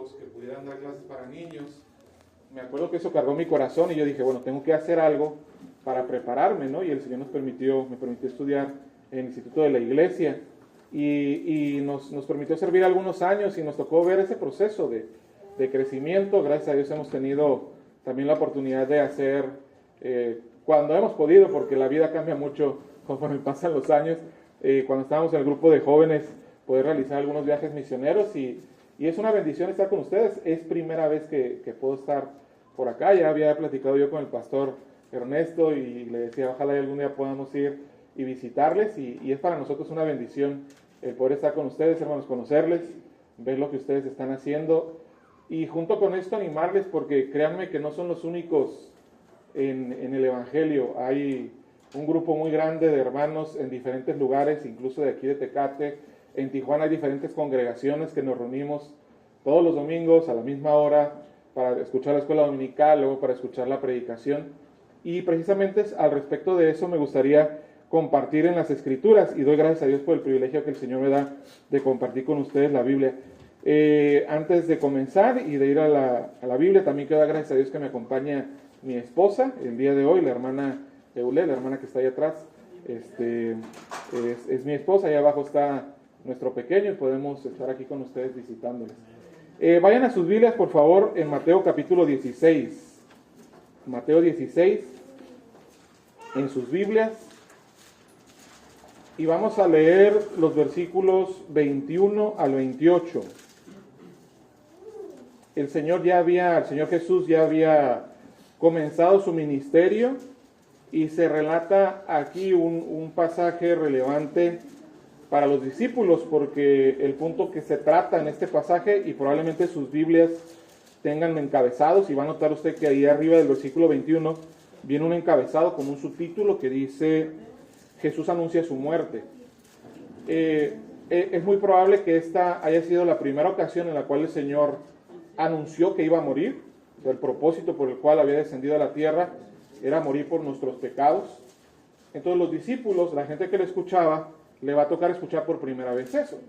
adultos que pudieran dar clases para niños. Me acuerdo que eso cargó mi corazón y yo dije, bueno, tengo que hacer algo para prepararme, ¿no? Y el Señor me permitió estudiar en el Instituto de la Iglesia y nos permitió servir algunos años y nos tocó ver ese proceso de crecimiento. Gracias a Dios hemos tenido también la oportunidad de hacer, cuando hemos podido, porque la vida cambia mucho conforme pasan los años, cuando estábamos en el grupo de jóvenes, poder realizar algunos viajes misioneros y es una bendición estar con ustedes. Es primera vez que puedo estar por acá. Ya había platicado yo con el pastor Ernesto y le decía, ojalá algún día podamos ir y visitarles y es para nosotros una bendición el poder estar con ustedes, hermanos, conocerles, ver lo que ustedes están haciendo y junto con esto animarles, porque créanme que no son los únicos en el Evangelio. Hay un grupo muy grande de hermanos en diferentes lugares, incluso de aquí de Tecate. En Tijuana hay diferentes congregaciones que nos reunimos todos los domingos a la misma hora para escuchar la escuela dominical, luego para escuchar la predicación. Y precisamente al respecto de eso me gustaría compartir en las Escrituras, y doy gracias a Dios por el privilegio que el Señor me da de compartir con ustedes la Biblia. Antes de comenzar y de ir a la Biblia, también quiero dar gracias a Dios que me acompaña mi esposa el día de hoy, la hermana Eule, la hermana que está ahí atrás. Es mi esposa, ahí abajo está nuestro pequeño y podemos estar aquí con ustedes visitándoles. Vayan a sus Biblias, por favor, en Mateo capítulo 16. Mateo 16, en sus Biblias. Y vamos a leer los versículos 21 al 28. El Señor Jesús ya había comenzado su ministerio y se relata aquí un pasaje relevante para los discípulos, porque el punto que se trata en este pasaje, y probablemente sus Biblias tengan encabezados, y va a notar usted que ahí arriba del versículo 21 viene un encabezado con un subtítulo que dice Jesús anuncia su muerte. Es muy probable que esta haya sido la primera ocasión en la cual el Señor anunció que iba a morir. O sea, el propósito por el cual había descendido a la tierra era morir por nuestros pecados. Entonces los discípulos, la gente que le escuchaba, le va a tocar escuchar por primera vez eso.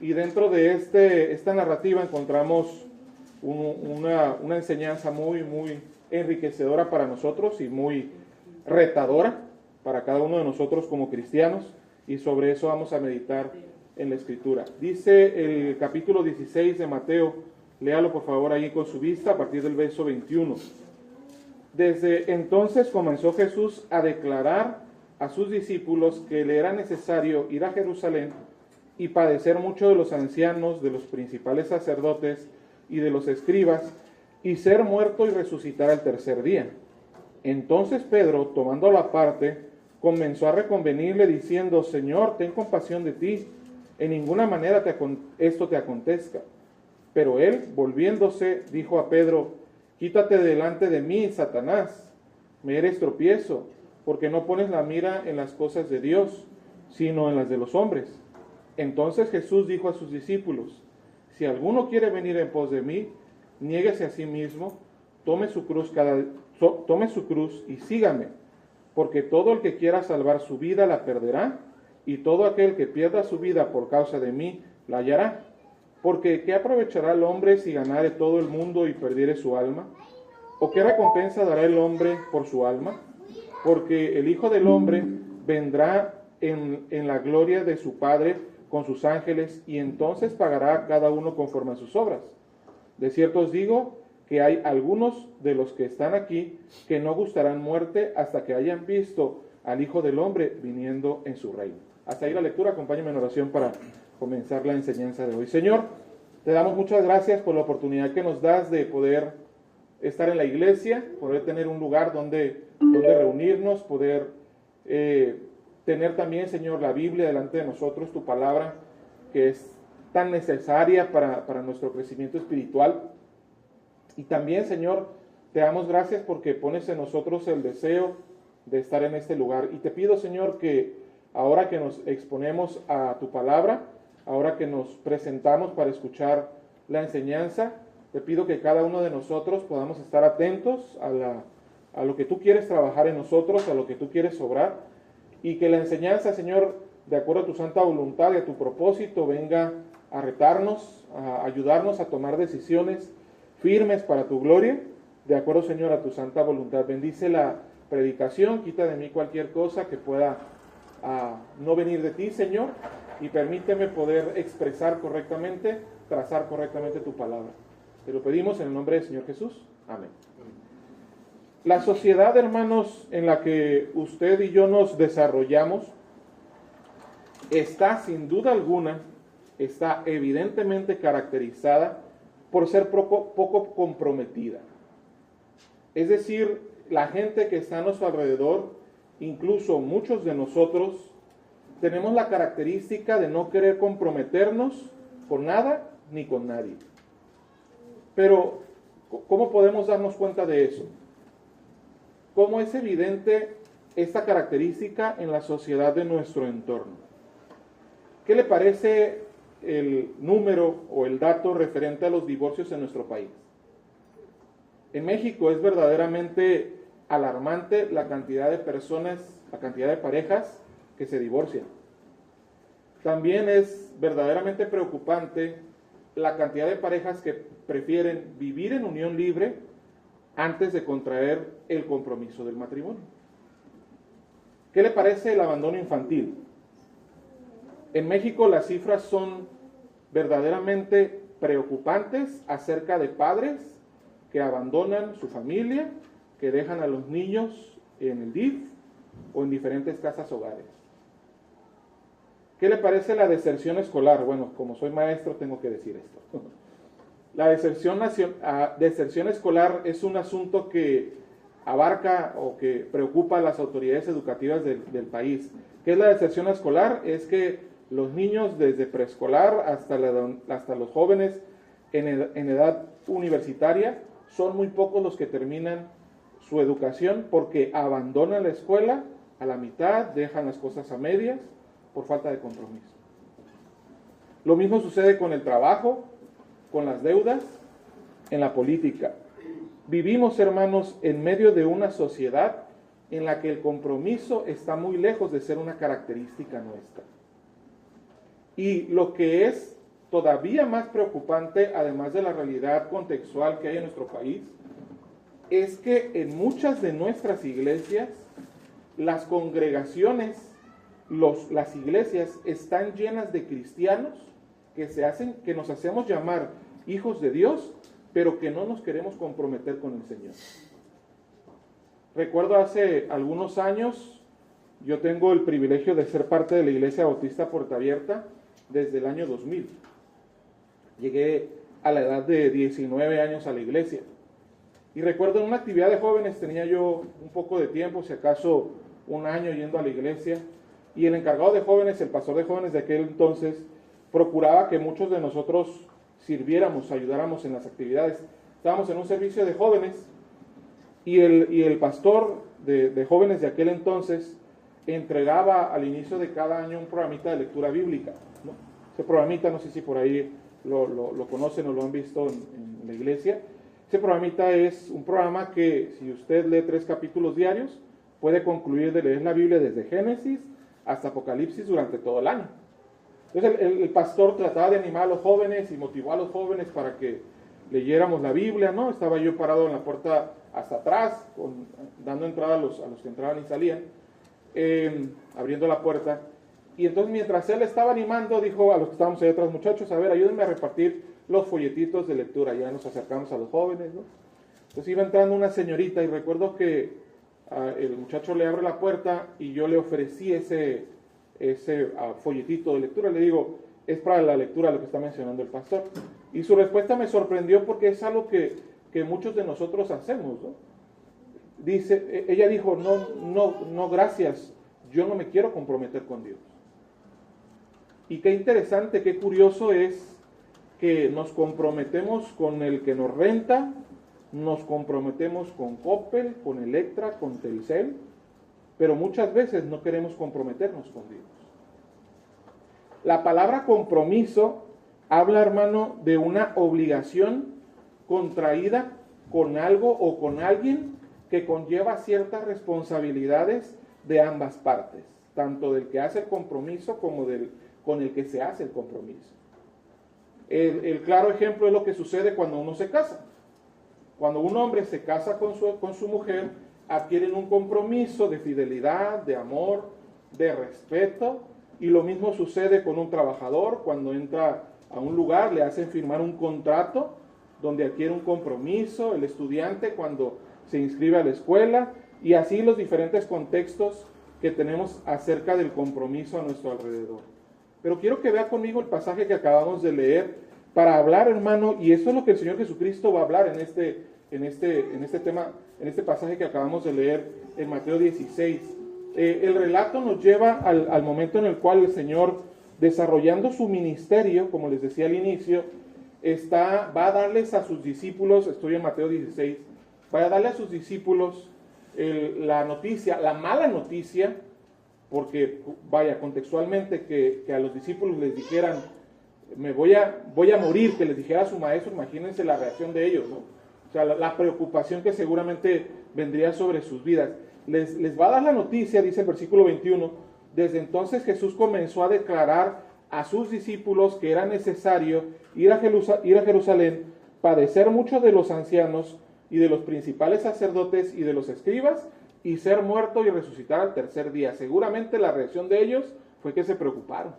Y dentro de esta narrativa encontramos una enseñanza muy, muy enriquecedora para nosotros y muy retadora para cada uno de nosotros como cristianos, y sobre eso vamos a meditar en la Escritura. Dice el capítulo 16 de Mateo, léalo por favor ahí con su vista a partir del verso 21. Desde entonces comenzó Jesús a declarar a sus discípulos que le era necesario ir a Jerusalén y padecer mucho de los ancianos, de los principales sacerdotes y de los escribas, y ser muerto y resucitar al tercer día. Entonces Pedro, tomándolo aparte, comenzó a reconvenirle diciendo, Señor, ten compasión de ti, en ninguna manera esto te acontezca. Pero él, volviéndose, dijo a Pedro, quítate delante de mí, Satanás, me eres tropiezo, porque no pones la mira en las cosas de Dios, sino en las de los hombres. Entonces Jesús dijo a sus discípulos, si alguno quiere venir en pos de mí, niéguese a sí mismo, tome su cruz y sígame, porque todo el que quiera salvar su vida la perderá, y todo aquel que pierda su vida por causa de mí la hallará. Porque ¿qué aprovechará el hombre si ganare todo el mundo y perdiere su alma? ¿O qué recompensa dará el hombre por su alma? Porque el Hijo del Hombre vendrá en la gloria de su Padre con sus ángeles, y entonces pagará a cada uno conforme a sus obras. De cierto os digo que hay algunos de los que están aquí que no gustarán muerte hasta que hayan visto al Hijo del Hombre viniendo en su reino. Hasta ahí la lectura. Acompáñenme en oración para comenzar la enseñanza de hoy. Señor, te damos muchas gracias por la oportunidad que nos das de poder estar en la iglesia, poder tener un lugar donde reunirnos, poder tener también, Señor, la Biblia delante de nosotros, tu palabra, que es tan necesaria para nuestro crecimiento espiritual. Y también, Señor, te damos gracias porque pones en nosotros el deseo de estar en este lugar. Y te pido, Señor, que ahora que nos exponemos a tu palabra, ahora que nos presentamos para escuchar la enseñanza, te pido que cada uno de nosotros podamos estar atentos a lo que tú quieres trabajar en nosotros, a lo que tú quieres obrar, y que la enseñanza, Señor, de acuerdo a tu santa voluntad y a tu propósito, venga a retarnos, a ayudarnos a tomar decisiones firmes para tu gloria, de acuerdo, Señor, a tu santa voluntad. Bendice la predicación, quita de mí cualquier cosa que pueda no venir de ti, Señor, y permíteme poder expresar correctamente, trazar correctamente tu palabra. Te lo pedimos en el nombre del Señor Jesús. Amén. La sociedad, hermanos, en la que usted y yo nos desarrollamos, está sin duda alguna, está evidentemente caracterizada por ser poco comprometida. Es decir, la gente que está a nuestro alrededor, incluso muchos de nosotros, tenemos la característica de no querer comprometernos con nada ni con nadie. Pero, ¿cómo podemos darnos cuenta de eso? ¿Cómo es evidente esta característica en la sociedad de nuestro entorno? ¿Qué le parece el número o el dato referente a los divorcios en nuestro país? En México es verdaderamente alarmante la cantidad de personas, la cantidad de parejas que se divorcian. También es verdaderamente preocupante la cantidad de parejas que prefieren vivir en unión libre antes de contraer el compromiso del matrimonio. ¿Qué le parece el abandono infantil? En México las cifras son verdaderamente preocupantes acerca de padres que abandonan su familia, que dejan a los niños en el DIF o en diferentes casas hogares. ¿Qué le parece la deserción escolar? Bueno, como soy maestro tengo que decir esto. La deserción escolar es un asunto que abarca o que preocupa a las autoridades educativas del país. ¿Qué es la deserción escolar? Es que los niños desde preescolar hasta los jóvenes en edad universitaria son muy pocos los que terminan su educación porque abandonan la escuela a la mitad, dejan las cosas a medias por falta de compromiso. Lo mismo sucede con el trabajo, con las deudas, en la política. Vivimos, hermanos, en medio de una sociedad en la que el compromiso está muy lejos de ser una característica nuestra. Y lo que es todavía más preocupante, además de la realidad contextual que hay en nuestro país, es que en muchas de nuestras iglesias, las congregaciones, las iglesias están llenas de cristianos que nos hacemos llamar hijos de Dios, pero que no nos queremos comprometer con el Señor. Recuerdo hace algunos años, yo tengo el privilegio de ser parte de la Iglesia Bautista Puerta Abierta desde el año 2000. Llegué a la edad de 19 años a la iglesia. Y recuerdo en una actividad de jóvenes, tenía yo un poco de tiempo, si acaso un año yendo a la iglesia, y el encargado de jóvenes, el pastor de jóvenes de aquel entonces, procuraba que muchos de nosotros sirviéramos, ayudáramos en las actividades. Estábamos en un servicio de jóvenes y el pastor de jóvenes de aquel entonces entregaba al inicio de cada año un programita de lectura bíblica, ¿no? Ese programita, no sé si por ahí lo conocen o lo han visto en la iglesia. Ese programita es un programa que si usted lee 3 capítulos diarios, puede concluir de leer la Biblia desde Génesis hasta Apocalipsis durante todo el año. Entonces el pastor trataba de animar a los jóvenes y motivó a los jóvenes para que leyéramos la Biblia, ¿no? Estaba yo parado en la puerta hasta atrás, dando entrada a los que entraban y salían, abriendo la puerta. Y entonces mientras él estaba animando, dijo a los que estábamos ahí atrás: muchachos, a ver, ayúdenme a repartir los folletitos de lectura. Ya nos acercamos a los jóvenes, ¿no? Entonces iba entrando una señorita y recuerdo que el muchacho le abre la puerta y yo le ofrecí ese folletito de lectura. Le digo: es para la lectura lo que está mencionando el pastor. Y su respuesta me sorprendió porque es algo que muchos de nosotros hacemos, ¿no? Ella dijo: no, gracias, yo no me quiero comprometer con Dios. Y qué interesante, qué curioso es que nos comprometemos con el que nos renta, nos comprometemos con Coppel, con Electra, con Telcel, pero muchas veces no queremos comprometernos con Dios. La palabra compromiso habla, hermano, de una obligación contraída con algo o con alguien que conlleva ciertas responsabilidades de ambas partes, tanto del que hace el compromiso como con el que se hace el compromiso. El claro ejemplo es lo que sucede cuando uno se casa. Cuando un hombre se casa con su mujer, adquieren un compromiso de fidelidad, de amor, de respeto, y lo mismo sucede con un trabajador. Cuando entra a un lugar le hacen firmar un contrato donde adquiere un compromiso, el estudiante cuando se inscribe a la escuela, y así los diferentes contextos que tenemos acerca del compromiso a nuestro alrededor. Pero quiero que vea conmigo el pasaje que acabamos de leer para hablar, hermano, y eso es lo que el Señor Jesucristo va a hablar en este tema, en este pasaje que acabamos de leer en Mateo 16. El relato nos lleva al momento en el cual el Señor, desarrollando su ministerio, como les decía al inicio, va a darles a sus discípulos, estoy en Mateo 16, va a darle a sus discípulos la noticia, la mala noticia, porque vaya, contextualmente que a los discípulos les dijeran, voy a morir, que les dijera a su maestro, imagínense la reacción de ellos, ¿no? O sea, la preocupación que seguramente vendría sobre sus vidas. Les va a dar la noticia, dice el versículo 21, desde entonces Jesús comenzó a declarar a sus discípulos que era necesario ir a Jerusalén, padecer mucho de los ancianos y de los principales sacerdotes y de los escribas, y ser muerto y resucitar al tercer día. Seguramente la reacción de ellos fue que se preocuparon.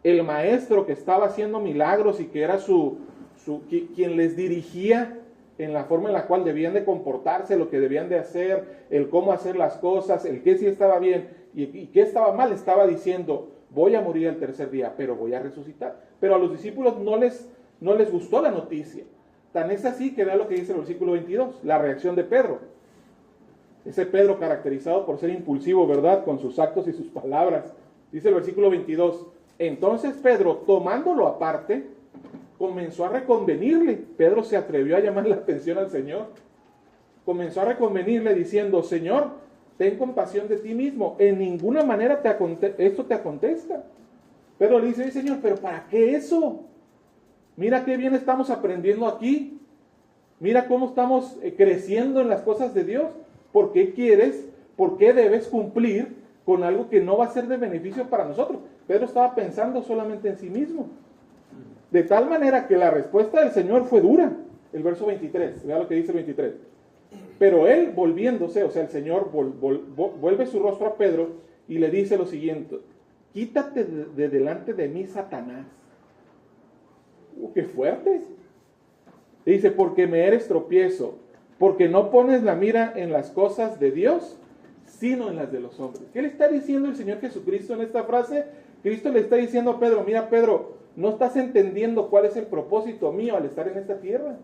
El maestro que estaba haciendo milagros y que era quien les dirigía en la forma en la cual debían de comportarse, lo que debían de hacer, el cómo hacer las cosas, el qué sí estaba bien y qué estaba mal, estaba diciendo, voy a morir al tercer día, pero voy a resucitar. Pero a los discípulos no les gustó la noticia. Tan es así que vea lo que dice el versículo 22, la reacción de Pedro. Ese Pedro caracterizado por ser impulsivo, ¿verdad? Con sus actos y sus palabras. Dice el versículo 22, entonces Pedro, tomándolo aparte, comenzó a reconvenirle. Pedro se atrevió a llamar la atención al Señor. Comenzó a reconvenirle diciendo, Señor, ten compasión de ti mismo. En ninguna manera esto te acontezca. Pedro le dice, Señor, ¿pero para qué eso? Mira qué bien estamos aprendiendo aquí. Mira cómo estamos creciendo en las cosas de Dios. ¿Por qué debes cumplir con algo que no va a ser de beneficio para nosotros? Pedro estaba pensando solamente en sí mismo. De tal manera que la respuesta del Señor fue dura. El verso 23, vea lo que dice el 23. Pero él volviéndose, o sea, el Señor vuelve su rostro a Pedro y le dice lo siguiente, quítate de delante de mí, Satanás. ¡Qué fuerte! Dice, porque me eres tropiezo, porque no pones la mira en las cosas de Dios, sino en las de los hombres. ¿Qué le está diciendo el Señor Jesucristo en esta frase? Cristo le está diciendo a Pedro, mira Pedro, no estás entendiendo cuál es el propósito mío al estar en esta tierra.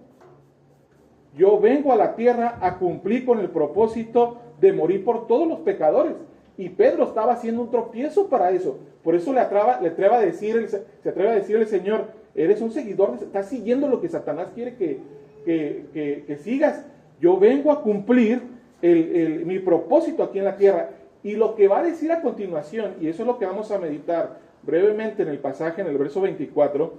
Yo vengo a la tierra a cumplir con el propósito de morir por todos los pecadores. Y Pedro estaba haciendo un tropiezo para eso. Por eso se atreve a decir el Señor, eres un seguidor, estás siguiendo lo que Satanás quiere que sigas. Yo vengo a cumplir mi propósito aquí en la tierra. Y lo que va a decir a continuación, y eso es lo que vamos a meditar brevemente en el pasaje, en el verso 24,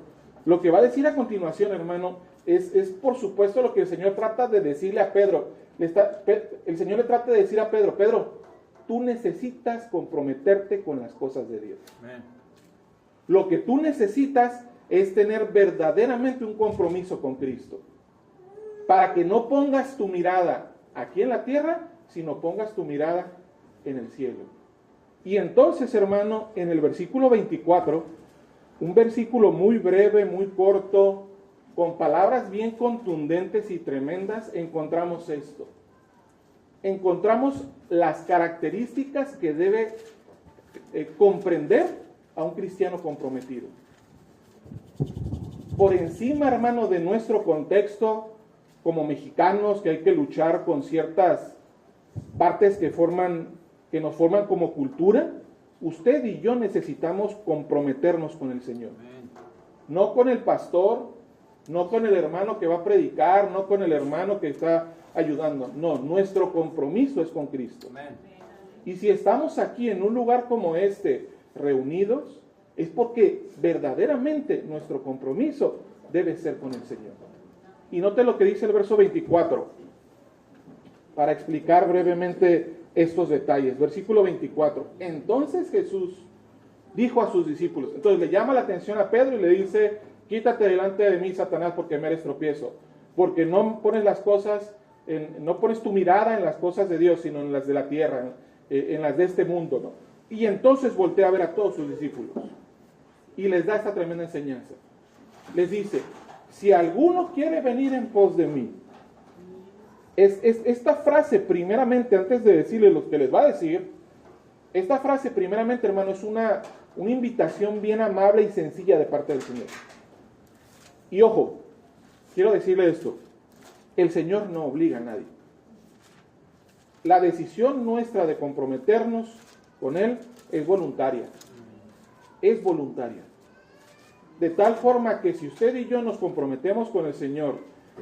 lo que va a decir a continuación, hermano, es por supuesto lo que el Señor trata de decirle a Pedro. El Señor le trata de decir a Pedro, Pedro, tú necesitas comprometerte con las cosas de Dios. Amén. Lo que tú necesitas es tener verdaderamente un compromiso con Cristo. Para que no pongas tu mirada aquí en la tierra, sino pongas tu mirada en el cielo. Y entonces, hermano, en el versículo 24, un versículo muy breve, muy corto, con palabras bien contundentes y tremendas, encontramos esto. Encontramos las características que debe comprender a un cristiano comprometido. Por encima, hermano, de nuestro contexto como mexicanos, que hay que luchar con ciertas partes que nos forman como cultura, usted y yo necesitamos comprometernos con el Señor. No con el pastor, no con el hermano que va a predicar, no con el hermano que está ayudando. No, nuestro compromiso es con Cristo. Y si estamos aquí en un lugar como este, reunidos, es porque verdaderamente nuestro compromiso debe ser con el Señor. Y note lo que dice el verso 24, para explicar brevemente estos detalles. Versículo 24. Entonces Jesús dijo a sus discípulos, entonces le llama la atención a Pedro y le dice, quítate delante de mí, Satanás, porque me eres tropiezo, porque no pones las cosas, no pones tu mirada en las cosas de Dios, sino en las de la tierra, en las de este mundo, ¿no? Y entonces voltea a ver a todos sus discípulos y les da esta tremenda enseñanza. Les dice, si alguno quiere venir en pos de mí, esta frase primeramente, antes de decirles lo que les va a decir, esta frase primeramente, hermano, es una invitación bien amable y sencilla de parte del Señor. Y ojo, quiero decirle esto, el Señor no obliga a nadie. La decisión nuestra de comprometernos con Él es voluntaria. Es voluntaria. De tal forma que si usted y yo nos comprometemos con el Señor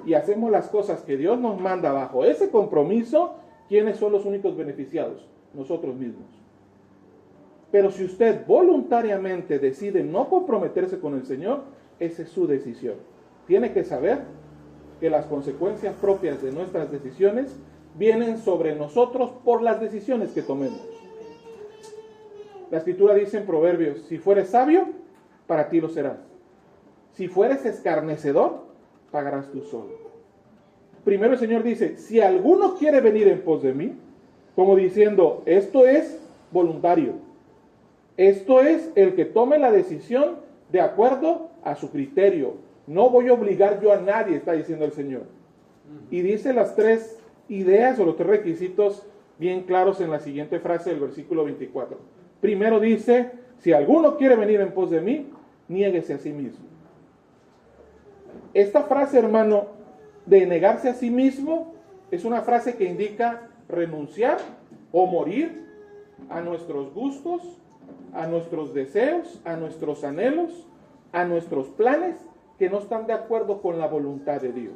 y hacemos las cosas que Dios nos manda bajo ese compromiso, ¿quiénes son los únicos beneficiados? Nosotros mismos. Pero si usted voluntariamente decide no comprometerse con el Señor, esa es su decisión. Tiene que saber que las consecuencias propias de nuestras decisiones vienen sobre nosotros por las decisiones que tomemos. La Escritura dice en Proverbios, si fueres sabio, para ti lo serás. Si fueres escarnecedor, pagarás tú solo. Primero el Señor dice, si alguno quiere venir en pos de mí, como diciendo, esto es voluntario. Esto es el que tome la decisión de acuerdo a su criterio. No voy a obligar yo a nadie, está diciendo el Señor. Y dice las tres ideas o los tres requisitos bien claros en la siguiente frase del versículo 24. Primero dice, si alguno quiere venir en pos de mí, niéguese a sí mismo. Esta frase, hermano, de negarse a sí mismo, es una frase que indica renunciar o morir a nuestros gustos, a nuestros deseos, a nuestros anhelos, a nuestros planes que no están de acuerdo con la voluntad de Dios.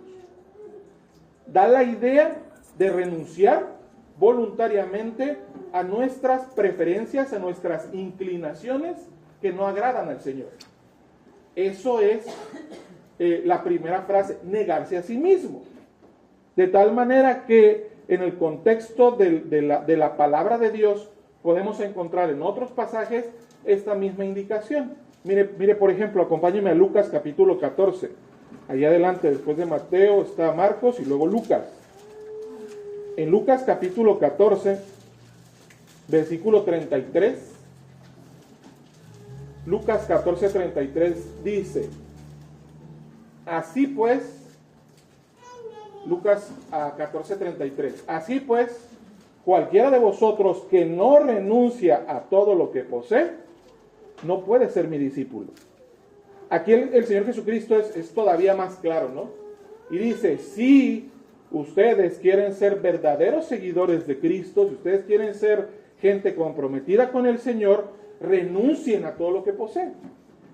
Da la idea de renunciar voluntariamente a nuestras preferencias, a nuestras inclinaciones que no agradan al Señor. Eso es la primera frase, negarse a sí mismo. De tal manera que en el contexto de la palabra de Dios podemos encontrar en otros pasajes esta misma indicación. Mire, por ejemplo, acompáñeme a Lucas capítulo 14. Allá adelante, después de Mateo, está Marcos y luego Lucas. En Lucas capítulo 14, versículo 33. Lucas 14, 33 dice, así pues, Lucas 14, 33, así pues, cualquiera de vosotros que no renuncia a todo lo que posee, no puede ser mi discípulo. Aquí el Señor Jesucristo es todavía más claro, ¿no? Y dice, si ustedes quieren ser verdaderos seguidores de Cristo, si ustedes quieren ser gente comprometida con el Señor, renuncien a todo lo que poseen.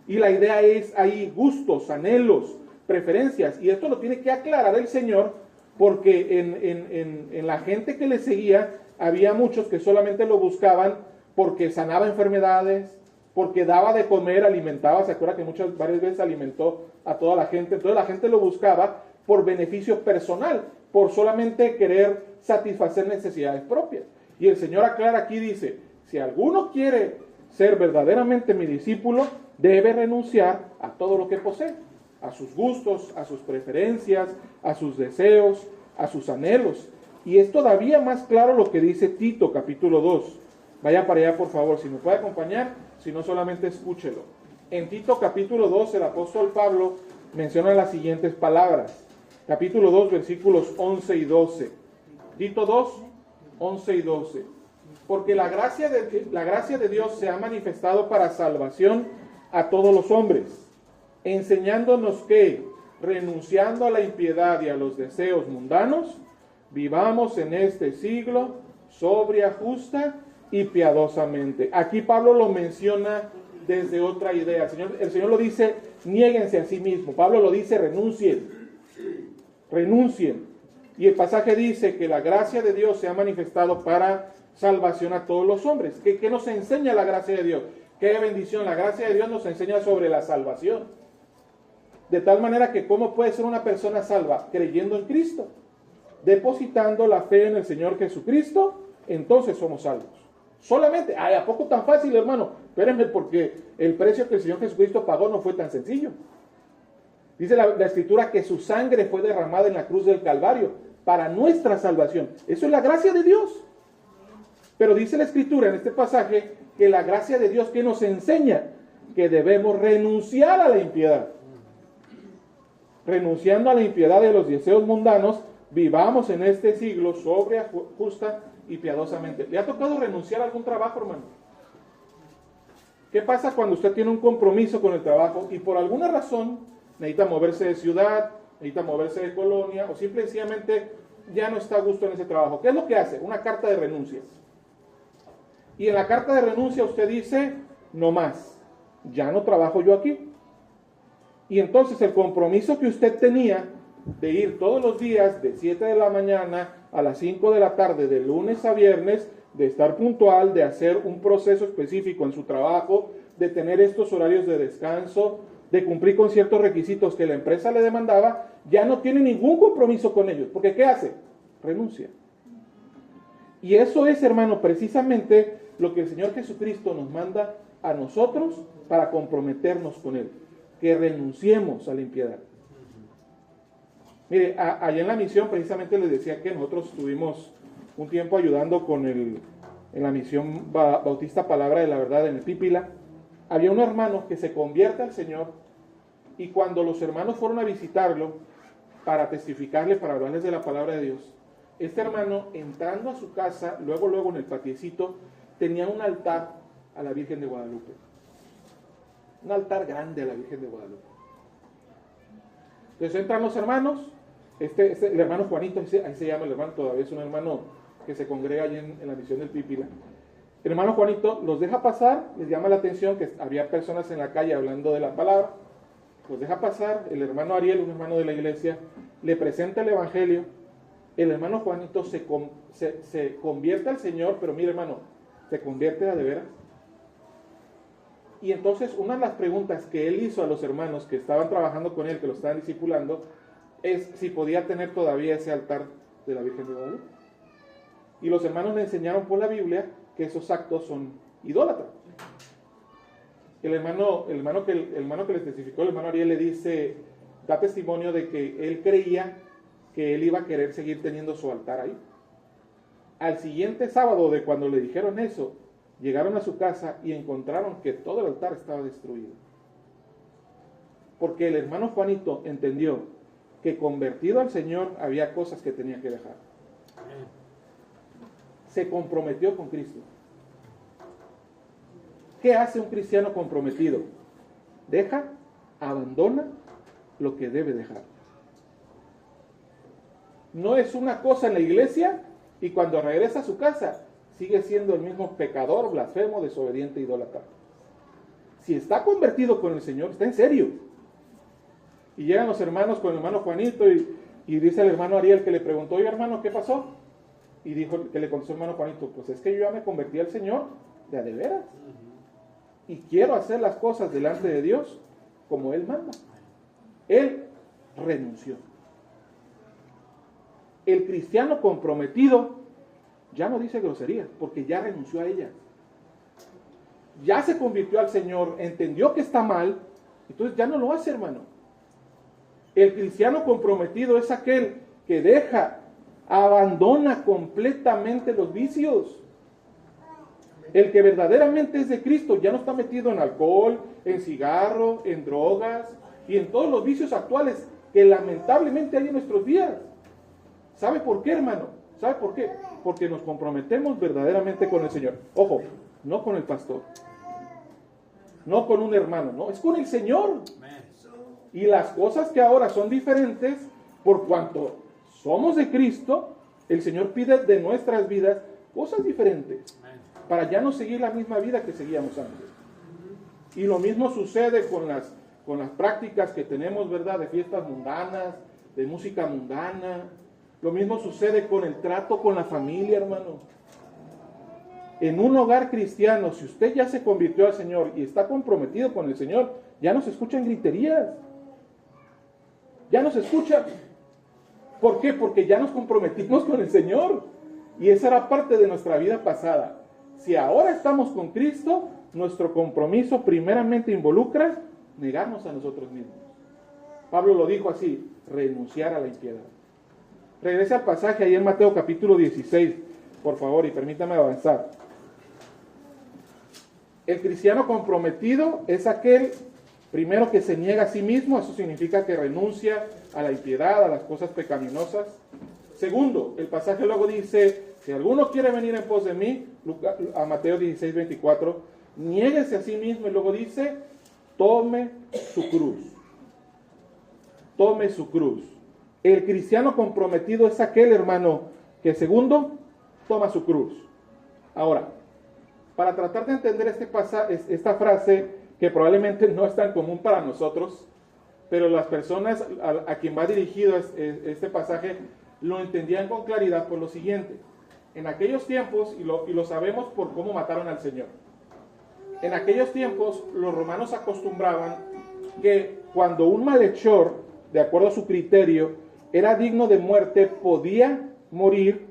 Y la idea es ahí gustos, anhelos, preferencias. Y esto lo tiene que aclarar el Señor, porque en la gente que le seguía había muchos que solamente lo buscaban porque sanaba enfermedades, porque daba de comer, alimentaba. Se acuerda que varias veces alimentó a toda la gente. Entonces la gente lo buscaba por beneficio personal, por solamente querer satisfacer necesidades propias. Y el Señor aclara aquí, dice, si alguno quiere ser verdaderamente mi discípulo, debe renunciar a todo lo que posee, a sus gustos, a sus preferencias, a sus deseos, a sus anhelos. Y es todavía más claro lo que dice Tito capítulo 2. Vaya para allá, por favor, si me puede acompañar, si no solamente escúchelo. En Tito capítulo 2, el apóstol Pablo menciona las siguientes palabras. Capítulo 2, versículos 11 y 12. Tito 2, 11 y 12. Porque la gracia de Dios se ha manifestado para salvación a todos los hombres, enseñándonos que, renunciando a la impiedad y a los deseos mundanos, vivamos en este siglo sobria, justa y piadosamente. Aquí Pablo lo menciona desde otra idea. El Señor lo dice, niéguense a sí mismo. Pablo lo dice, renuncien. Y el pasaje dice que la gracia de Dios se ha manifestado para salvación a todos los hombres. ¿Qué nos enseña la gracia de Dios? ¡Qué bendición! La gracia de Dios nos enseña sobre la salvación. De tal manera que ¿cómo puede ser una persona salva? Creyendo en Cristo. Depositando la fe en el Señor Jesucristo, entonces somos salvos. Solamente, ¿a poco tan fácil, hermano? Espérenme, porque el precio que el Señor Jesucristo pagó no fue tan sencillo. Dice la Escritura que su sangre fue derramada en la cruz del Calvario para nuestra salvación. Eso es la gracia de Dios. Pero dice la Escritura en este pasaje que la gracia de Dios que nos enseña que debemos renunciar a la impiedad. Renunciando a la impiedad de los deseos mundanos, vivamos en este siglo sobria, justa y piadosamente. ¿Le ha tocado renunciar a algún trabajo, hermano? ¿Qué pasa cuando usted tiene un compromiso con el trabajo y por alguna razón necesita moverse de ciudad, necesita moverse de colonia o simplemente ya no está a gusto en ese trabajo? ¿Qué es lo que hace? Una carta de renuncias. Y en la carta de renuncia usted dice, no más, ya no trabajo yo aquí. Y entonces el compromiso que usted tenía de ir todos los días de 7 de la mañana a las 5 de la tarde, de lunes a viernes, de estar puntual, de hacer un proceso específico en su trabajo, de tener estos horarios de descanso, de cumplir con ciertos requisitos que la empresa le demandaba, ya no tiene ningún compromiso con ellos. Porque ¿qué hace? Renuncia. Y eso es, hermano, precisamente lo que el Señor Jesucristo nos manda a nosotros para comprometernos con Él. Que renunciemos a la impiedad. Mire, allá en la misión precisamente les decía que nosotros estuvimos un tiempo ayudando en la misión Bautista Palabra de la Verdad en el Pípila. Había un hermano que se convierte al Señor y cuando los hermanos fueron a visitarlo para testificarle, para hablarles de la palabra de Dios, este hermano entrando a su casa, luego en el patiecito, tenía un altar a la Virgen de Guadalupe. Un altar grande a la Virgen de Guadalupe. Entonces entran los hermanos, el hermano Juanito, ahí se llama el hermano, todavía es un hermano que se congrega allí en la misión del Pípila. El hermano Juanito los deja pasar, les llama la atención que había personas en la calle hablando de la palabra, los deja pasar, el hermano Ariel, un hermano de la iglesia, le presenta el evangelio, el hermano Juanito se convierte al Señor, pero mire hermano, se convierte a de veras. Y entonces una de las preguntas que él hizo a los hermanos que estaban trabajando con él, que lo estaban discipulando, es si podía tener todavía ese altar de la Virgen de Guadalupe. Y los hermanos le enseñaron por la Biblia que esos actos son idólatras. El hermano que les testificó, el hermano Ariel, le dice, da testimonio de que él creía que él iba a querer seguir teniendo su altar ahí. Al siguiente sábado de cuando le dijeron eso, llegaron a su casa y encontraron que todo el altar estaba destruido. Porque el hermano Juanito entendió que convertido al Señor había cosas que tenía que dejar. Se comprometió con Cristo. ¿Qué hace un cristiano comprometido? Deja, abandona lo que debe dejar. No es una cosa en la iglesia y cuando regresa a su casa sigue siendo el mismo pecador, blasfemo, desobediente, idólatra. Si está convertido con el Señor, está en serio. Y llegan los hermanos con el hermano Juanito y dice el hermano Ariel que le preguntó, oye hermano, ¿qué pasó? Y dijo que le contestó el hermano Juanito, pues es que yo ya me convertí al Señor de a de veras. Y quiero hacer las cosas delante de Dios como Él manda. Él renunció. El cristiano comprometido ya no dice groserías, porque ya renunció a ella. Ya se convirtió al Señor, entendió que está mal, entonces ya no lo hace, hermano. El cristiano comprometido es aquel que deja, abandona completamente los vicios. El que verdaderamente es de Cristo ya no está metido en alcohol, en cigarro, en drogas y en todos los vicios actuales que lamentablemente hay en nuestros días. ¿Sabe por qué, hermano? ¿Sabe por qué? Porque nos comprometemos verdaderamente con el Señor. Ojo, no con el pastor, no con un hermano, no, es con el Señor. Y las cosas que ahora son diferentes, por cuanto somos de Cristo, el Señor pide de nuestras vidas cosas diferentes, para ya no seguir la misma vida que seguíamos antes. Y lo mismo sucede con las prácticas que tenemos, ¿verdad? De fiestas mundanas, de música mundana. Lo mismo sucede con el trato con la familia, hermano. En un hogar cristiano, si usted ya se convirtió al Señor y está comprometido con el Señor, ya no se escuchan griterías. Ya no se escucha. ¿Por qué? Porque ya nos comprometimos con el Señor. Y esa era parte de nuestra vida pasada. Si ahora estamos con Cristo, nuestro compromiso primeramente involucra negarnos a nosotros mismos. Pablo lo dijo así, renunciar a la impiedad. Regrese al pasaje ahí en Mateo capítulo 16, por favor, y permítame avanzar. El cristiano comprometido es aquel, primero, que se niega a sí mismo, eso significa que renuncia a la impiedad, a las cosas pecaminosas. Segundo, el pasaje luego dice, si alguno quiere venir en pos de mí, a Mateo 16, 24, niéguese a sí mismo, y luego dice, tome su cruz. Tome su cruz. El cristiano comprometido es aquel, hermano, que segundo, toma su cruz. Ahora, para tratar de entender esta frase, que probablemente no es tan común para nosotros, pero las personas a quien va dirigido este pasaje lo entendían con claridad por lo siguiente. En aquellos tiempos, y lo sabemos por cómo mataron al Señor, en aquellos tiempos los romanos acostumbraban que cuando un malhechor, de acuerdo a su criterio, era digno de muerte, podía morir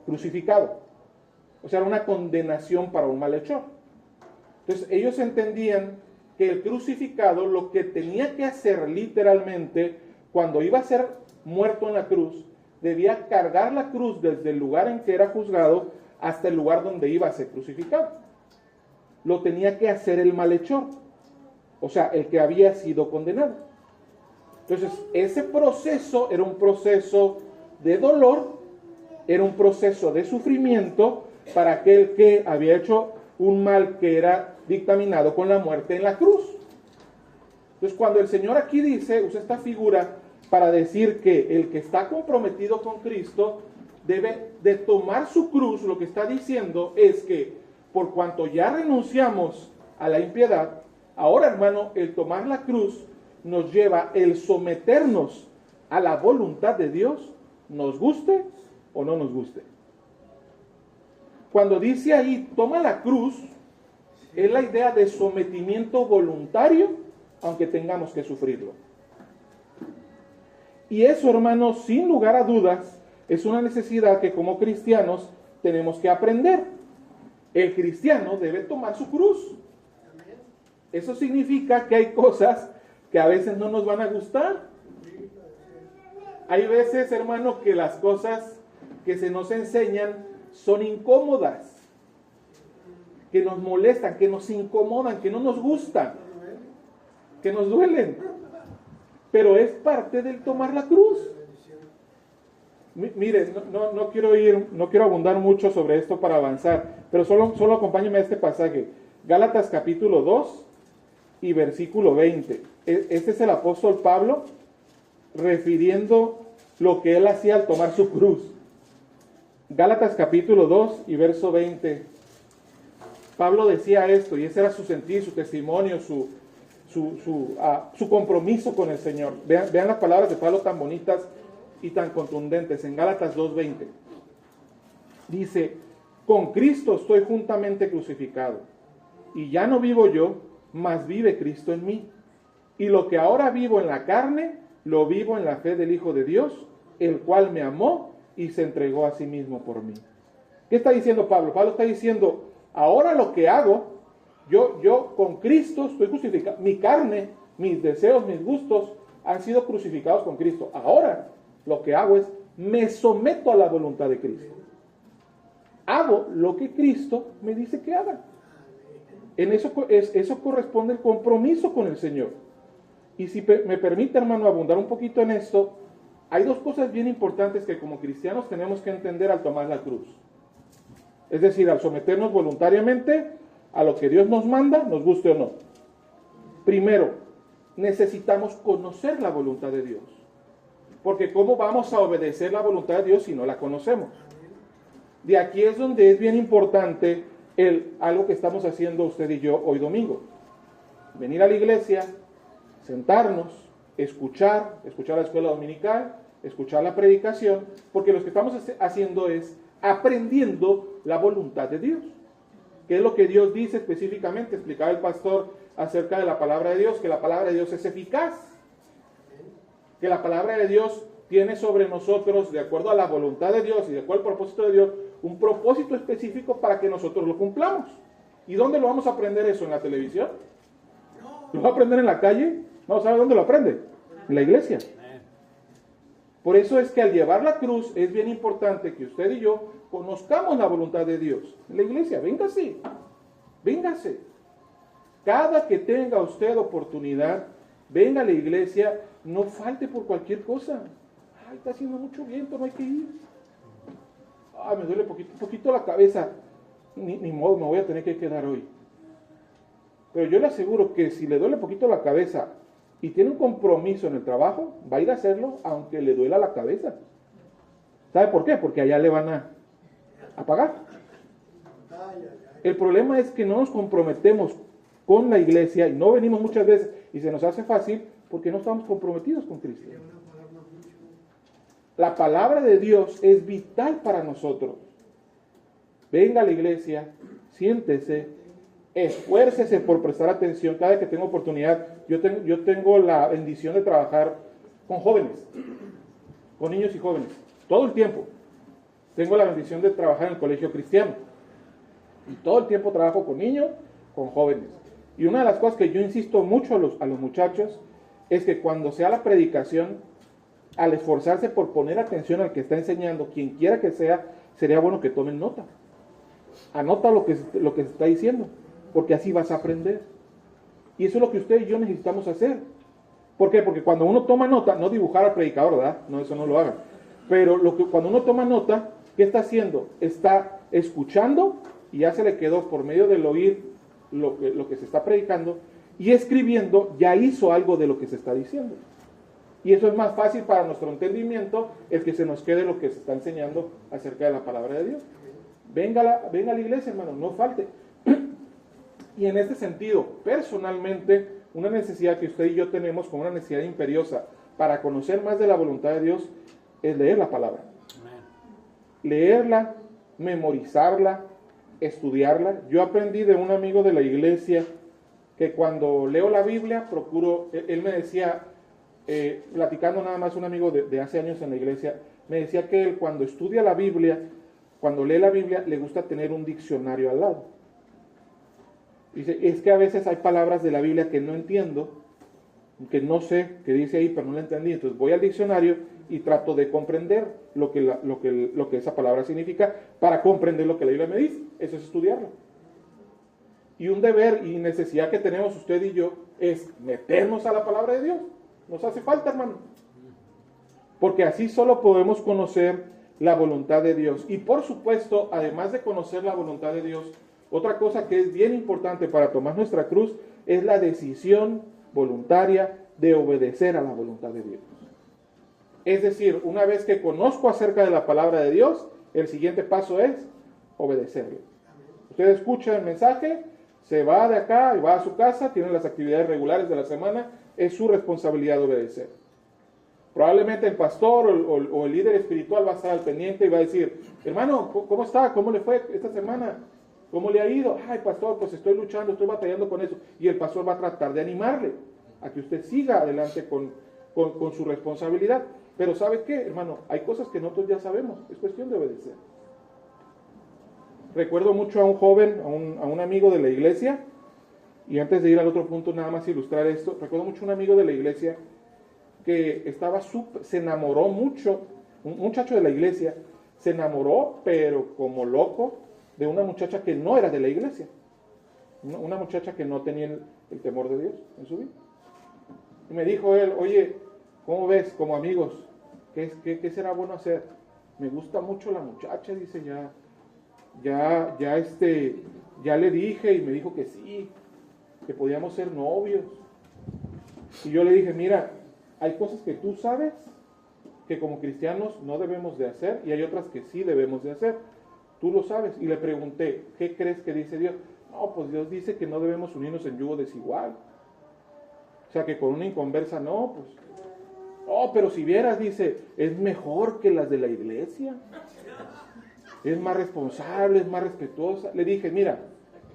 crucificado. O sea, era una condenación para un malhechor. Entonces ellos entendían que el crucificado lo que tenía que hacer literalmente cuando iba a ser muerto en la cruz, debía cargar la cruz desde el lugar en que era juzgado hasta el lugar donde iba a ser crucificado. Lo tenía que hacer el malhechor, o sea, el que había sido condenado. Entonces, ese proceso era un proceso de dolor, era un proceso de sufrimiento para aquel que había hecho un mal que era dictaminado con la muerte en la cruz. Entonces, cuando el Señor aquí dice, usa esta figura para decir que el que está comprometido con Cristo debe de tomar su cruz, lo que está diciendo es que por cuanto ya renunciamos a la impiedad, ahora, hermano, el tomar la cruz nos lleva el someternos a la voluntad de Dios, nos guste o no nos guste. Cuando dice ahí, toma la cruz, es la idea de sometimiento voluntario, aunque tengamos que sufrirlo. Y eso, hermanos, sin lugar a dudas, es una necesidad que como cristianos tenemos que aprender. El cristiano debe tomar su cruz. Eso significa que hay cosas que a veces no nos van a gustar. Hay veces, hermano, que las cosas que se nos enseñan son incómodas, que nos molestan, que nos incomodan, que no nos gustan, que nos duelen. Pero es parte del tomar la cruz. Mire, no quiero abundar mucho sobre esto para avanzar, pero solo acompáñenme a este pasaje. Gálatas capítulo 2 y versículo 20. Este es el apóstol Pablo refiriendo lo que él hacía al tomar su cruz. Gálatas capítulo 2 y verso 20. Pablo decía esto, y ese era su sentir, su testimonio, su compromiso con el Señor. Vean las palabras de Pablo tan bonitas y tan contundentes en Gálatas 2:20. Dice, con Cristo estoy juntamente crucificado, y ya no vivo yo, mas vive Cristo en mí. Y lo que ahora vivo en la carne, lo vivo en la fe del Hijo de Dios, el cual me amó y se entregó a sí mismo por mí. ¿Qué está diciendo Pablo? Pablo está diciendo, ahora lo que hago, yo con Cristo estoy crucificado. Mi carne, mis deseos, mis gustos han sido crucificados con Cristo. Ahora lo que hago es, me someto a la voluntad de Cristo. Hago lo que Cristo me dice que haga. En eso corresponde el compromiso con el Señor. Y si me permite, hermano, abundar un poquito en esto, hay dos cosas bien importantes que como cristianos tenemos que entender al tomar la cruz. Es decir, al someternos voluntariamente a lo que Dios nos manda, nos guste o no. Primero, necesitamos conocer la voluntad de Dios. Porque ¿cómo vamos a obedecer la voluntad de Dios si no la conocemos? De aquí es donde es bien importante algo que estamos haciendo usted y yo hoy domingo. Venir a la iglesia, sentarnos, escuchar la escuela dominical, escuchar la predicación, porque lo que estamos haciendo es aprendiendo la voluntad de Dios. ¿Qué es lo que Dios dice específicamente? Explicaba el pastor acerca de la palabra de Dios, que la palabra de Dios es eficaz, que la palabra de Dios tiene sobre nosotros, de acuerdo a la voluntad de Dios y de acuerdo al propósito de Dios, un propósito específico para que nosotros lo cumplamos. ¿Y dónde lo vamos a aprender eso? ¿En la televisión? ¿Lo va a aprender en la calle? No, ¿sabe dónde lo aprende? En la iglesia. Por eso es que al llevar la cruz es bien importante que usted y yo conozcamos la voluntad de Dios. En la iglesia, véngase, véngase. Cada que tenga usted oportunidad, venga a la iglesia, no falte por cualquier cosa. Ay, está haciendo mucho viento, no hay que ir. Ay, me duele poquito la cabeza. Ni modo, me voy a tener que quedar hoy. Pero yo le aseguro que si le duele poquito la cabeza y tiene un compromiso en el trabajo, va a ir a hacerlo aunque le duela la cabeza. ¿Sabe por qué? Porque allá le van a pagar. El problema es que no nos comprometemos con la iglesia y no venimos muchas veces y se nos hace fácil porque no estamos comprometidos con Cristo. La palabra de Dios es vital para nosotros. Venga a la iglesia, siéntese, esfuércese por prestar atención cada vez que tenga oportunidad. Yo tengo la bendición de trabajar con jóvenes, con niños y jóvenes, todo el tiempo. Tengo la bendición de trabajar en el colegio cristiano. Y todo el tiempo trabajo con niños, con jóvenes. Y una de las cosas que yo insisto mucho a los muchachos es que cuando sea la predicación, al esforzarse por poner atención al que está enseñando, quien quiera que sea, sería bueno que tomen nota. Anota lo que se está diciendo, porque así vas a aprender. Y eso es lo que usted y yo necesitamos hacer. ¿Por qué? Porque cuando uno toma nota, no dibujar al predicador, ¿verdad? No, eso no lo hagan. Pero cuando uno toma nota, ¿qué está haciendo? Está escuchando y ya se le quedó por medio del oír lo que se está predicando, y escribiendo ya hizo algo de lo que se está diciendo. Y eso es más fácil para nuestro entendimiento, el que se nos quede lo que se está enseñando acerca de la palabra de Dios. Venga a la iglesia, hermano, no falte. Y en este sentido, personalmente, una necesidad que usted y yo tenemos como una necesidad imperiosa para conocer más de la voluntad de Dios es leer la palabra. Leerla, memorizarla, estudiarla. Yo aprendí de un amigo de la iglesia que cuando leo la Biblia, él me decía, platicando nada más un amigo de hace años en la iglesia, me decía que él cuando estudia la Biblia, cuando lee la Biblia, le gusta tener un diccionario al lado. Dice, es que a veces hay palabras de la Biblia que no entiendo, que no sé qué dice ahí, pero no la entendí. Entonces voy al diccionario y trato de comprender lo que esa palabra significa para comprender lo que la Biblia me dice. Eso es estudiarlo. Y un deber y necesidad que tenemos usted y yo es meternos a la palabra de Dios. Nos hace falta, hermano. Porque así solo podemos conocer la voluntad de Dios. Y por supuesto, además de conocer la voluntad de Dios, otra cosa que es bien importante para tomar nuestra cruz es la decisión voluntaria de obedecer a la voluntad de Dios. Es decir, una vez que conozco acerca de la palabra de Dios, el siguiente paso es obedecerle. Usted escucha el mensaje, se va de acá y va a su casa, tiene las actividades regulares de la semana, es su responsabilidad obedecer. Probablemente el pastor o el líder espiritual va a estar al pendiente y va a decir, hermano, ¿cómo está? ¿Cómo le fue esta semana? ¿Cómo le ha ido? Ay, pastor, pues estoy luchando, estoy batallando con eso. Y el pastor va a tratar de animarle a que usted siga adelante con su responsabilidad. Pero ¿sabe qué, hermano? Hay cosas que nosotros ya sabemos, es cuestión de obedecer. Recuerdo mucho a un joven, a un amigo de la iglesia, y antes de ir al otro punto, nada más ilustrar esto, recuerdo mucho a un amigo de la iglesia que se enamoró mucho, un muchacho de la iglesia, se enamoró, pero como loco, de una muchacha que no era de la iglesia, una muchacha que no tenía el temor de Dios en su vida. Y me dijo él, oye, ¿cómo ves como amigos? ¿Qué será bueno hacer? Me gusta mucho la muchacha, dice, ya le dije y me dijo que sí, que podíamos ser novios. Y yo le dije, mira, hay cosas que tú sabes que como cristianos no debemos de hacer y hay otras que sí debemos de hacer. Tú lo sabes. Y le pregunté, ¿qué crees que dice Dios? No, pues Dios dice que no debemos unirnos en yugo desigual. O sea, que con una inconversa no, pues. Oh, pero si vieras, dice, es mejor que las de la iglesia. Es más responsable, es más respetuosa. Le dije, mira,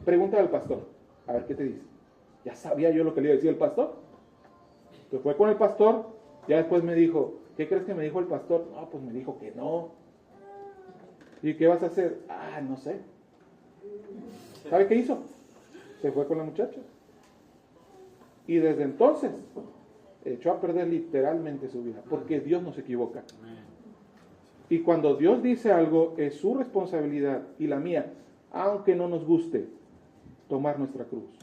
pregúntale al pastor, a ver qué te dice. Ya sabía yo lo que le iba a decir el pastor. Entonces fue con el pastor, ya después me dijo, ¿qué crees que me dijo el pastor? No, pues me dijo que no. ¿Y qué vas a hacer? Ah, no sé. ¿Sabe qué hizo? Se fue con la muchacha. Y desde entonces echó a perder literalmente su vida, porque Dios no se equivoca. Y cuando Dios dice algo, es su responsabilidad y la mía, aunque no nos guste, tomar nuestra cruz.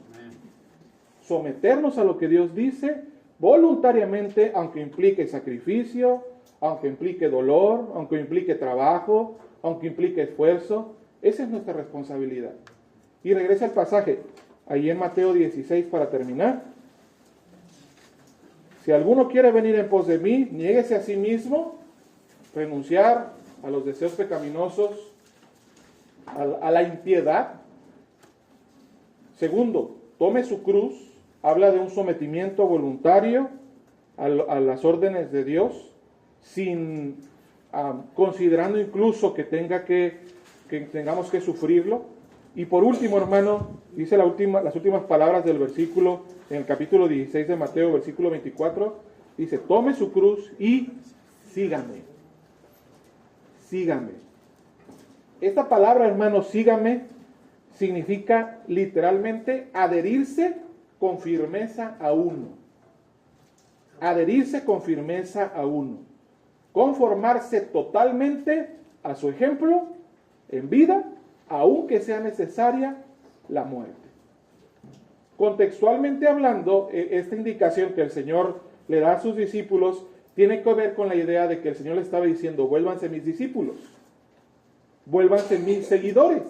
Someternos a lo que Dios dice voluntariamente, aunque implique sacrificio, aunque implique dolor, aunque implique trabajo, aunque implique esfuerzo. Esa es nuestra responsabilidad. Y regresa al pasaje, ahí en Mateo 16 para terminar. Si alguno quiere venir en pos de mí, niéguese a sí mismo, renunciar a los deseos pecaminosos, a la impiedad. Segundo, tome su cruz. Habla de un sometimiento voluntario a las órdenes de Dios, sin considerando incluso que tengamos que sufrirlo. Y por último, hermano, dice las últimas palabras del versículo, en el capítulo 16 de Mateo, versículo 24, dice, tome su cruz y sígame. Sígame. Esta palabra, hermano, sígame, significa literalmente adherirse con firmeza a uno. Adherirse con firmeza a uno. Conformarse totalmente a su ejemplo en vida, aunque sea necesaria la muerte. Contextualmente hablando, esta indicación que el Señor le da a sus discípulos tiene que ver con la idea de que el Señor le estaba diciendo, vuélvanse mis discípulos, vuélvanse mis seguidores.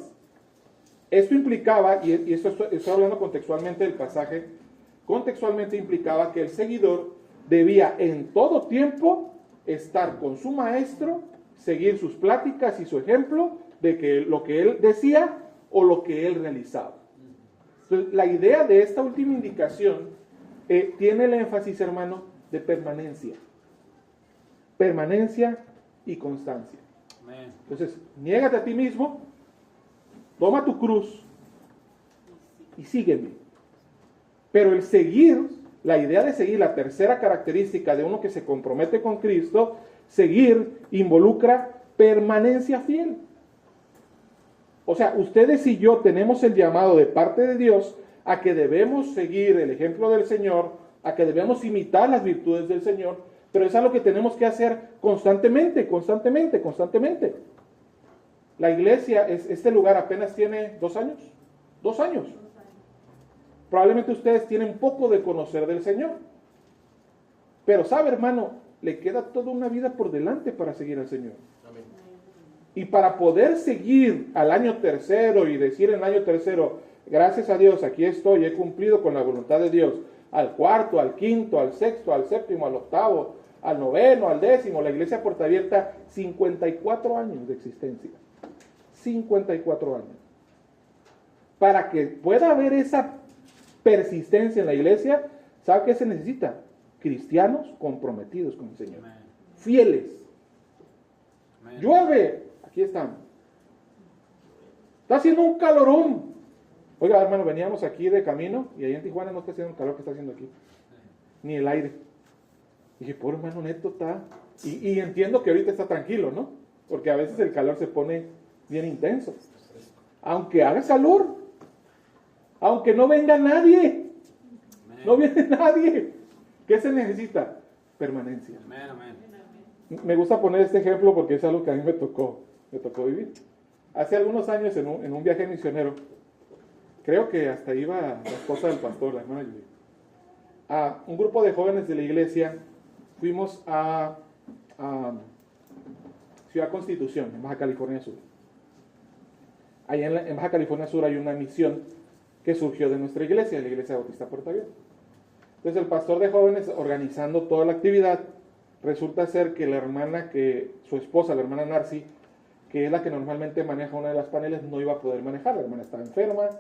Esto implicaba, y esto estoy hablando contextualmente del pasaje, contextualmente implicaba que el seguidor debía en todo tiempo estar con su maestro, seguir sus pláticas y su ejemplo de que lo que él decía o lo que él realizaba. Entonces, la idea de esta última indicación tiene el énfasis, hermano, de permanencia. Permanencia y constancia. Amén. Entonces, niégate a ti mismo, toma tu cruz y sígueme. Pero el seguir, la idea de seguir, la tercera característica de uno que se compromete con Cristo, seguir involucra permanencia fiel. O sea, ustedes y yo tenemos el llamado de parte de Dios a que debemos seguir el ejemplo del Señor, a que debemos imitar las virtudes del Señor, pero es algo que tenemos que hacer constantemente. La iglesia, este lugar apenas tiene 2 años. 2 años. Probablemente ustedes tienen poco de conocer del Señor. Pero sabe, hermano, le queda toda una vida por delante para seguir al Señor. Amén. Y para poder seguir al año tercero y decir en el año tercero, gracias a Dios, aquí estoy, he cumplido con la voluntad de Dios, al cuarto, al quinto, al sexto, al séptimo, al octavo, al noveno, al décimo, la iglesia Puerta Abierta, 54 años de existencia. 54 años. Para que pueda haber esa persistencia en la iglesia, ¿sabe qué se necesita? Cristianos comprometidos con el Señor. Amén. Fieles. Amén. Llueve, aquí están. Está haciendo un calorón. Oiga, hermano, veníamos aquí de camino y ahí en Tijuana no está haciendo el calor que está haciendo aquí. Ni el aire. Y dije, pobre hermano Neto está... Y entiendo que ahorita está tranquilo, ¿no? Porque a veces el calor se pone bien intenso. Aunque haga calor. Aunque no venga nadie. No viene nadie. ¿Qué se necesita? Permanencia. Me gusta poner este ejemplo porque es algo que a mí me tocó vivir. Hace algunos años en un viaje misionero, creo que hasta iba la esposa del pastor, la hermana Judy, a un grupo de jóvenes de la iglesia. Fuimos a Ciudad Constitución, en Baja California Sur. Allá en Baja California Sur hay una misión que surgió de nuestra iglesia, la Iglesia Bautista Puerta Abierta. Entonces el pastor de jóvenes, organizando toda la actividad, resulta ser que su esposa, la hermana Narci, que es la que normalmente maneja una de las paneles, no iba a poder manejar. La hermana estaba enferma,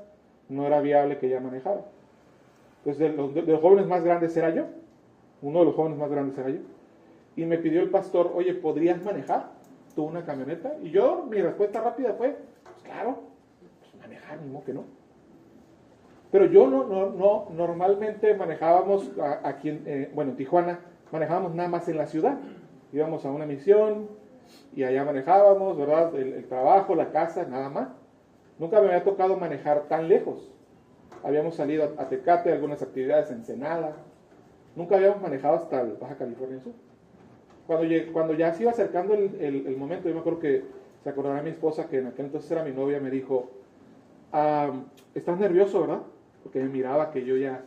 no era viable que ella manejara. Entonces de los jóvenes más grandes era yo. Uno de los jóvenes más grandes era yo. Y me pidió el pastor, oye, ¿podrías manejar tú una camioneta? Y mi respuesta rápida fue, pues claro, pues manejar, ni modo que no. Pero yo no normalmente manejábamos aquí en Tijuana, manejábamos nada más en la ciudad. Íbamos a una misión y allá manejábamos, ¿verdad? El trabajo, la casa, nada más. Nunca me había tocado manejar tan lejos. Habíamos salido a Tecate, algunas actividades en Ensenada, Nunca habíamos manejado hasta el Baja California Sur. Cuando ya se iba acercando el momento, yo me acuerdo que se acordará mi esposa, que en aquel entonces era mi novia, me dijo, ¿estás nervioso, verdad? Porque me miraba que yo ya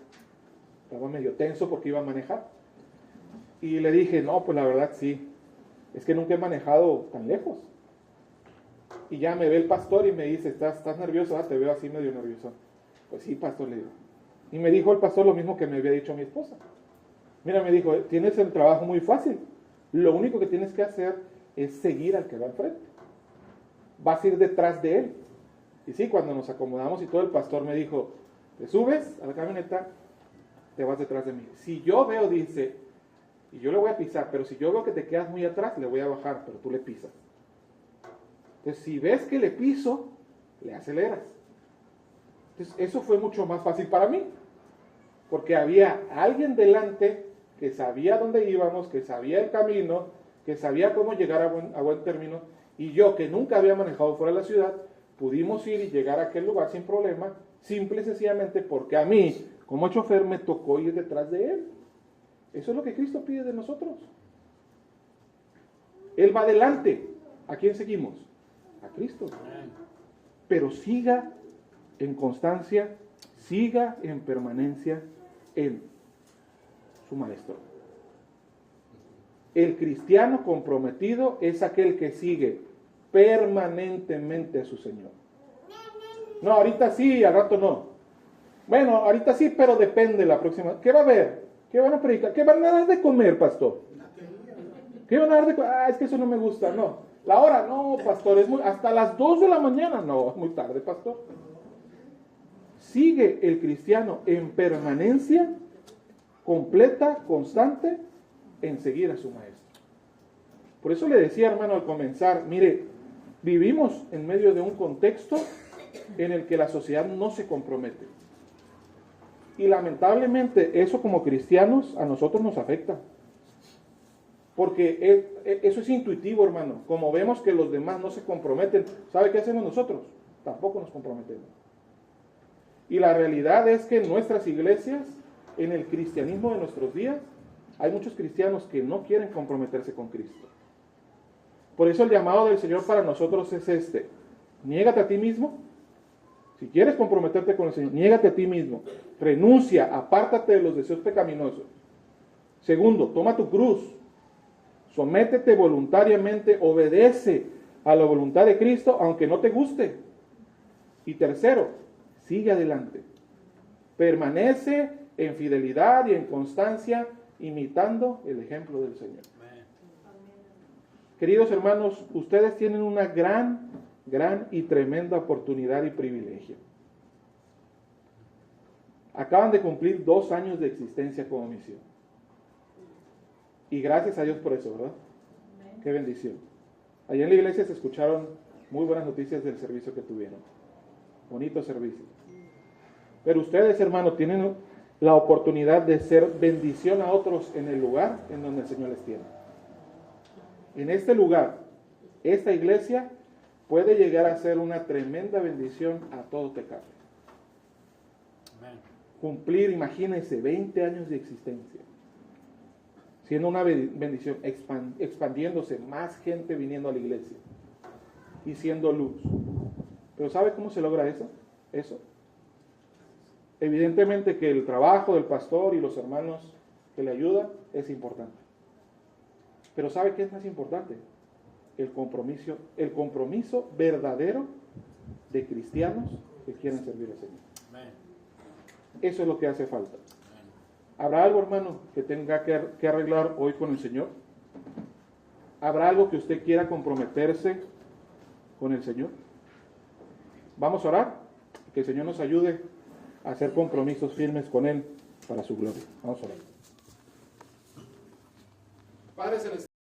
estaba medio tenso porque iba a manejar. Y le dije, no, pues la verdad sí, es que nunca he manejado tan lejos. Y ya me ve el pastor y me dice, ¿estás nervioso? Te veo así medio nervioso. Pues sí, pastor, le digo. Y me dijo el pastor lo mismo que me había dicho mi esposa. Mira, me dijo, tienes el trabajo muy fácil. Lo único que tienes que hacer es seguir al que va enfrente. Vas a ir detrás de él. Y sí, cuando nos acomodamos y todo, el pastor me dijo, te subes a la camioneta, te vas detrás de mí. Si yo veo, dice, y yo le voy a pisar, pero si yo veo que te quedas muy atrás, le voy a bajar, pero tú le pisas. Entonces, si ves que le piso, le aceleras. Entonces, eso fue mucho más fácil para mí, porque había alguien delante que sabía dónde íbamos, que sabía el camino, que sabía cómo llegar a buen término, y yo, que nunca había manejado fuera de la ciudad, pudimos ir y llegar a aquel lugar sin problema, simple y sencillamente porque a mí, como chofer, me tocó ir detrás de él. Eso es lo que Cristo pide de nosotros. Él va adelante. ¿A quién seguimos? A Cristo. Pero siga en constancia, siga en permanencia en su maestro. El cristiano comprometido es aquel que sigue permanentemente a su Señor. No, ahorita sí, al rato no. Bueno, ahorita sí, pero depende la próxima. ¿Qué va a haber? ¿Qué van a predicar? ¿Qué van a dar de comer, pastor? ¿Qué van a dar de comer? Es que eso no me gusta, no. La hora, no, pastor, es hasta las 2 de la mañana. No, es muy tarde, pastor. Sigue el cristiano en permanencia completa, constante, en seguir a su maestro. Por eso le decía, hermano, al comenzar, mire, vivimos en medio de un contexto en el que la sociedad no se compromete. Y lamentablemente eso como cristianos a nosotros nos afecta. Porque eso es intuitivo, hermano. Como vemos que los demás no se comprometen, ¿sabe qué hacemos nosotros? Tampoco nos comprometemos. Y la realidad es que en nuestras iglesias, en el cristianismo de nuestros días, hay muchos cristianos que no quieren comprometerse con Cristo. Por eso el llamado del Señor para nosotros es este: niégate a ti mismo. Si quieres comprometerte con el Señor, niégate a ti mismo. Renuncia, apártate de los deseos pecaminosos. Segundo, toma tu cruz. Sométete voluntariamente, obedece a la voluntad de Cristo, aunque no te guste. Y tercero, sigue adelante. Permanece en fidelidad y en constancia, imitando el ejemplo del Señor. Queridos hermanos, ustedes tienen una gran y tremenda oportunidad y privilegio. Acaban de cumplir 2 años de existencia como misión. Y gracias a Dios por eso, ¿verdad? Qué bendición. Allá en la iglesia se escucharon muy buenas noticias del servicio que tuvieron. Bonito servicio. Pero ustedes, hermanos, tienen la oportunidad de ser bendición a otros en el lugar en donde el Señor les tiene. En este lugar, esta iglesia puede llegar a ser una tremenda bendición a todo Tecate. Cumplir, imagínense, 20 años de existencia. Siendo una bendición, expandiéndose, más gente viniendo a la iglesia y siendo luz. Pero ¿sabe cómo se logra eso? Evidentemente que el trabajo del pastor y los hermanos que le ayudan es importante. Pero ¿sabe qué es más importante? El compromiso verdadero de cristianos que quieren servir al Señor. Eso es lo que hace falta. ¿Habrá algo, hermano, que tenga que arreglar hoy con el Señor? ¿Habrá algo que usted quiera comprometerse con el Señor? Vamos a orar, que el Señor nos ayude a hacer compromisos firmes con Él para su gloria. Vamos a orar. Padre Celestial.